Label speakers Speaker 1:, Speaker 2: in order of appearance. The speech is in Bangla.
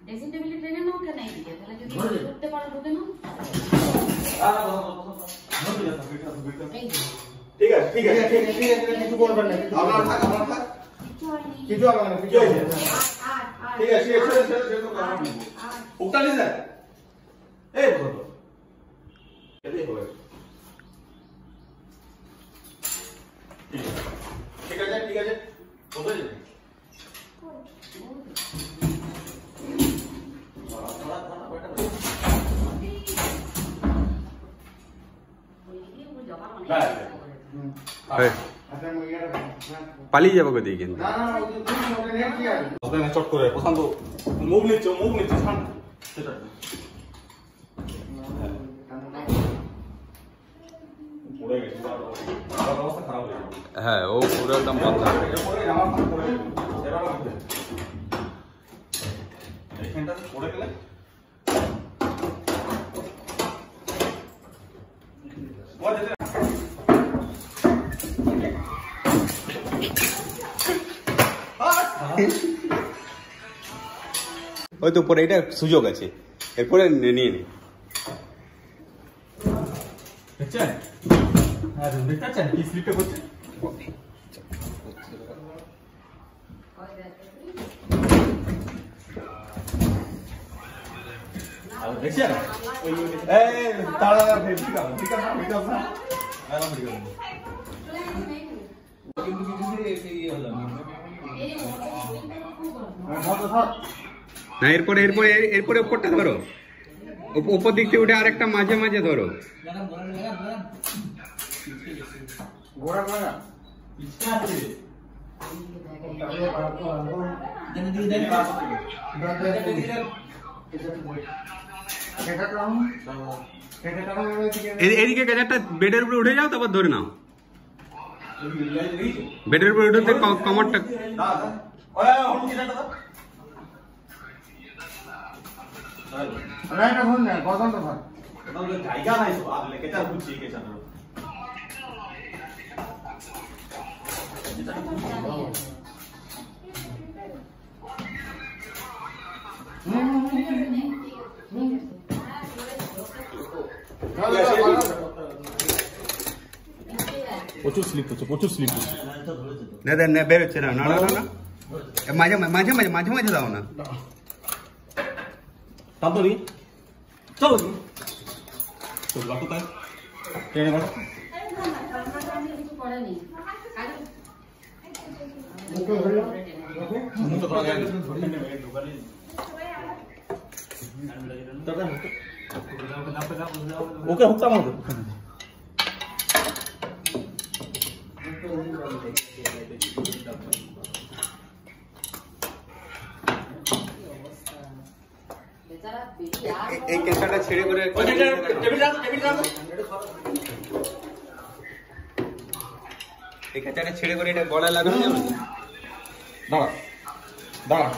Speaker 1: ড্রেসিং টেবিলে ট্রেনে নাও কেন এইদিকে তাহলে যদি করতে পারো ঢুকে নাও
Speaker 2: ঠিক আছে ঠিক আছে ঠিক আছে কিছু করবেন না আপনারা থাক কিছু হবে না কিছু হবে না ঠিক আছে ছেড়ে তো কাম নেই উঠা নিয়ে যায় এই বলো এটাই হবে ঠিক আছে ঠিক আছে কোথায় যাবে
Speaker 3: পালিয়ে যাবো কোথায় কিন্তু
Speaker 2: চট করে প্রশান্ত মুভ নিচ্ছে সেটা
Speaker 3: হ্যাঁ ও পুরো একদম বন্ধ হয়ে গেছে ওই তো পরে এটা সুযোগ আছে এরপরে নিয়ে নি
Speaker 2: দেখছেন হ্যাঁ দেখছেন কি স্লিপটা করছে দেখছেন এই তাড়া ঠিক আছে আরাম ঠিক আছে কিন্তু কিছু এসে হলো
Speaker 3: না এরপরে এরপরে এরপরে উপরটা ধরো উপর দিক থেকে উঠে আরেকটা মাঝে মাঝে ধরো
Speaker 2: গোড়া গোড়া ইচ্ছা আছে
Speaker 3: এদিকে একটা বেডের উপরে উঠে যাও তারপর ধরে নাও বেডের উপরে উঠে কমরটা
Speaker 2: জায়গা নাই তো আর লেকেটা বুঝছি কে জানো প্রচুর স্লিপ হচ্ছে
Speaker 3: না না বেরোচ্ছে না না না না মাঝে মাঝে মাঝে মাঝে মাঝে দাও না
Speaker 2: তাড়াতাড়ি চলো চলো বাতো তাই ট্রেনে বলো ওকে হুকটা মারো
Speaker 3: এই ক্যামেরাটা ছেড়ে করে এই ক্যামেরাটা ছেড়ে করে এটা গলায় লাগানো যাবে
Speaker 2: দাঁড়া দাঁড়া